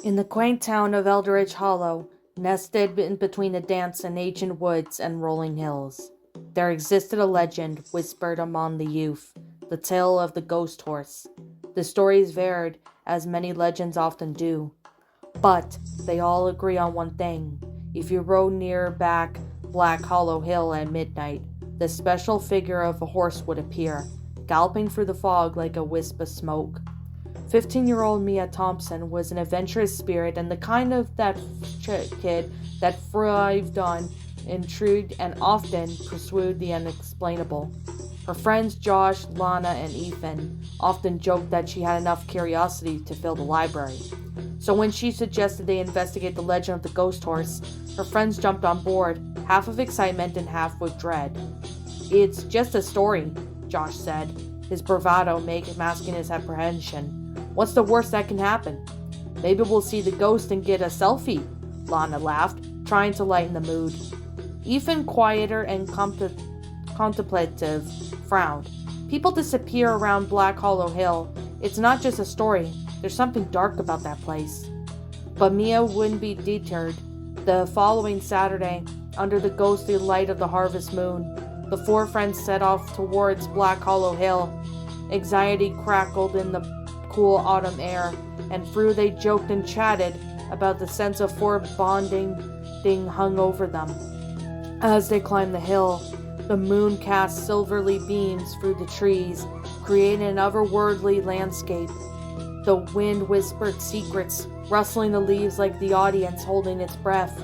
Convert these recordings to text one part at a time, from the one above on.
In the quaint town of Eldridge Hollow, nested in between the dense and ancient woods and rolling hills, there existed a legend whispered among the youth, the tale of the ghost horse. The stories varied, as many legends often do, but they all agree on one thing. If you rode near back Black Hollow Hill at midnight, the special figure of a horse would appear, galloping through the fog like a wisp of smoke. 15-year-old Mia Thompson was an adventurous spirit and the kind of that kid that thrived on intrigue and often pursued the unexplainable. Her friends Josh, Lana, and Ethan often joked that she had enough curiosity to fill the library. So when she suggested they investigate the legend of the ghost horse, her friends jumped on board, half of excitement and half with dread. "It's just a story," Josh said, his bravado masking his apprehension. "What's the worst that can happen? Maybe we'll see the ghost and get a selfie," Lana laughed, trying to lighten the mood. Ethan, quieter and contemplative, frowned. "People disappear around Black Hollow Hill. It's not just a story. There's something dark about that place." But Mia wouldn't be deterred. The following Saturday, under the ghostly light of the harvest moon, the four friends set off towards Black Hollow Hill. Anxiety crackled in the cool autumn air, and through they joked and chatted about the sense of foreboding hung over them. As they climbed the hill, the moon cast silvery beams through the trees, creating an otherworldly landscape. The wind whispered secrets, rustling the leaves like the audience holding its breath.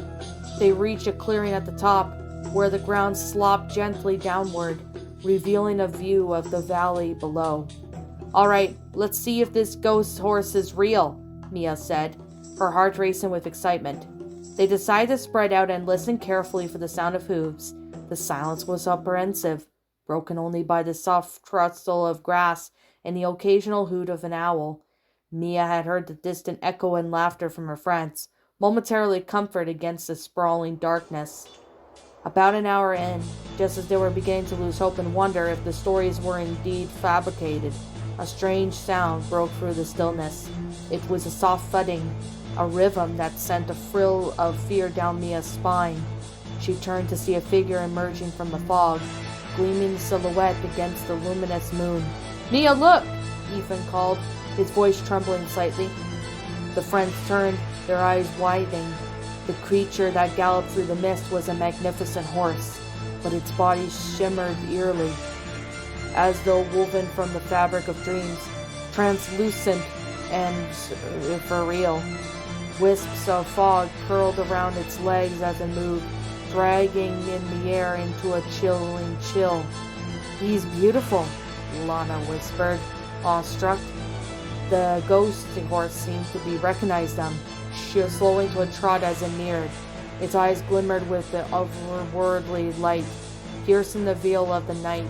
They reached a clearing at the top, where the ground slopped gently downward, revealing a view of the valley below. "All right, let's see if this ghost horse is real," Mia said, her heart racing with excitement. They decided to spread out and listen carefully for the sound of hooves. The silence was apprehensive, broken only by the soft rustle of grass and the occasional hoot of an owl. Mia had heard the distant echo and laughter from her friends, momentarily comforted against the sprawling darkness. About an hour in, just as they were beginning to lose hope and wonder if the stories were indeed fabricated, a strange sound broke through the stillness. It was a soft thudding, a rhythm that sent a thrill of fear down Mia's spine. She turned to see a figure emerging from the fog, gleaming silhouette against the luminous moon. "Mia, look!" Ethan called, his voice trembling slightly. The friends turned, their eyes widening. The creature that galloped through the mist was a magnificent horse, but its body shimmered eerily, as though woven from the fabric of dreams, translucent and for real. Wisps of fog curled around its legs as it moved, dragging in the air into a chilling chill. "He's beautiful," Lana whispered, awestruck. The ghost horse seemed to be recognized them, slowing to a trot as it neared. Its eyes glimmered with the otherworldly light, piercing the veil of the night.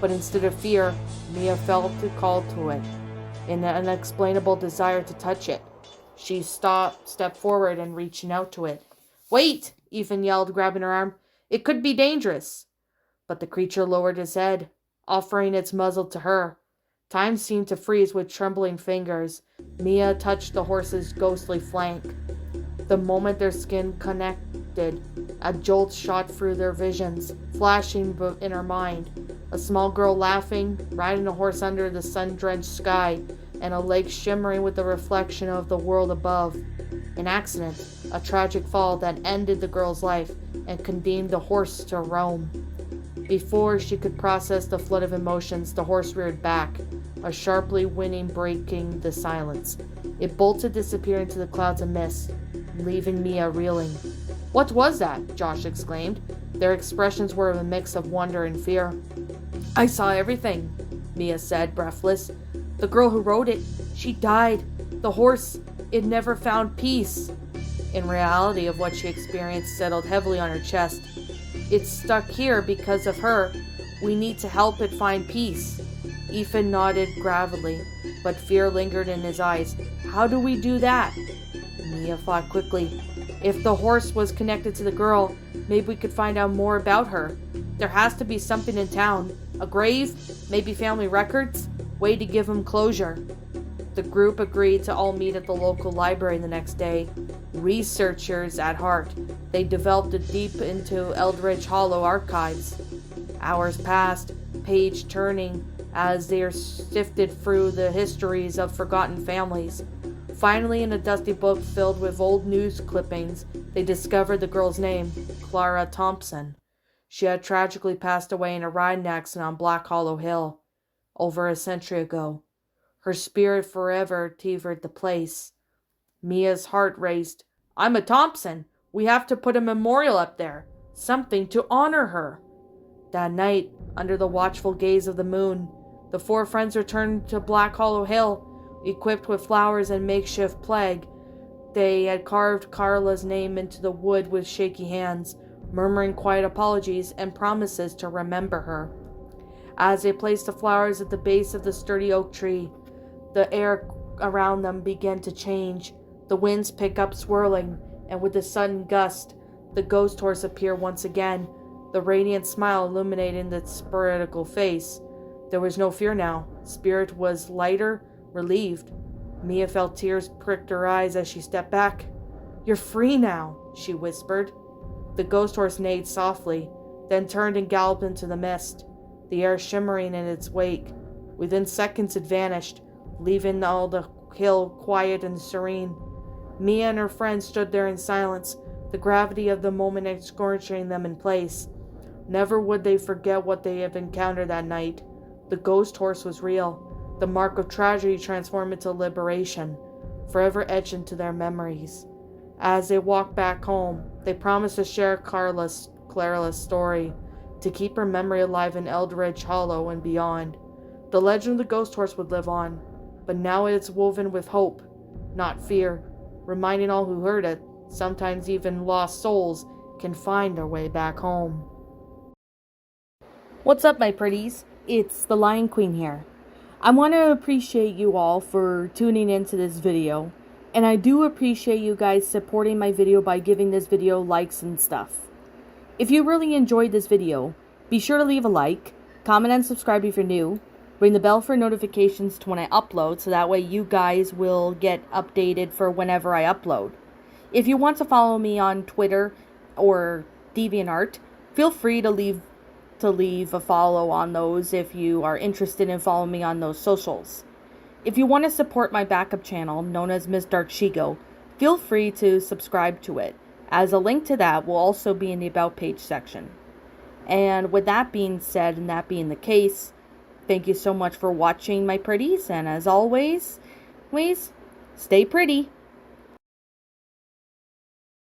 But instead of fear, Mia felt a call to it, an unexplainable desire to touch it. She stepped forward and reaching out to it. "Wait!" Ethan yelled, grabbing her arm. "It could be dangerous." But the creature lowered its head, offering its muzzle to her. Time seemed to freeze with trembling fingers. Mia touched the horse's ghostly flank. The moment their skin connected, a jolt shot through their visions, flashing in her mind. A small girl laughing, riding a horse under the sun-drenched sky, and a lake shimmering with the reflection of the world above. An accident, a tragic fall that ended the girl's life and condemned the horse to roam. Before she could process the flood of emotions, the horse reared back, a sharply whinnying breaking the silence. It bolted, disappearing into the clouds of mist, leaving Mia reeling. "What was that?" Josh exclaimed. Their expressions were a mix of wonder and fear. "I saw everything," Mia said, breathless. "The girl who rode it, she died. The horse, it never found peace." In reality of what she experienced settled heavily on her chest. "It's stuck here because of her. We need to help it find peace." Ethan nodded gravely, but fear lingered in his eyes. "How do we do that?" Mia thought quickly. If the horse was connected to the girl, Maybe we could find out more about her. There has to be something in town. A grave? Maybe family records? Way to give them closure. The group agreed to all meet at the local library the next day. Researchers at heart, they delved deep into Eldridge Hollow archives. Hours passed, page turning, as they sifted through the histories of forgotten families. Finally, in a dusty book filled with old news clippings, they discovered the girl's name, Clara Thompson. She had tragically passed away in a riding accident on Black Hollow Hill over a century ago. Her spirit forever tethered the place. Mia's heart raced. I'm a Thompson. We have to put a memorial up there. Something to honor her. That night, under the watchful gaze of the moon, the four friends returned to Black Hollow Hill, equipped with flowers and makeshift plague. They had carved Carla's name into the wood with shaky hands, murmuring quiet apologies and promises to remember her. As they placed the flowers at the base of the sturdy oak tree, the air around them began to change. The winds picked up swirling, and with a sudden gust, the ghost horse appeared once again, the radiant smile illuminating the spiritical face. There was no fear now. Spirit was lighter, relieved. Mia felt tears pricked her eyes as she stepped back. You're free now, she whispered. The ghost horse neighed softly, then turned and galloped into the mist, the air shimmering in its wake. Within seconds it vanished, leaving all the hill quiet and serene. Mia and her friends stood there in silence, the gravity of the moment escorting them in place. Never would they forget what they had encountered that night. The ghost horse was real. The mark of tragedy transformed into liberation, forever etched into their memories. As they walked back home, they promised to share Clara's story, to keep her memory alive in Eldridge Hollow and beyond. The legend of the ghost horse would live on, but now it is woven with hope, not fear, reminding all who heard it, sometimes even lost souls, can find their way back home. What's up, my pretties? It's the Lion Queen here. I want to appreciate you all for tuning into this video, and I do appreciate you guys supporting my video by giving this video likes and stuff. If you really enjoyed this video, be sure to leave a like, comment and subscribe if you're new, ring the bell for notifications to when I upload so that way you guys will get updated for whenever I upload. If you want to follow me on Twitter or DeviantArt, feel free to leave a follow on those if you are interested in following me on those socials. If you want to support my backup channel, known as Miss Dark Shigo, feel free to subscribe to it, as a link to that will also be in the About page section. And with that being said, and that being the case, thank you so much for watching, my pretties, and as always, please stay pretty.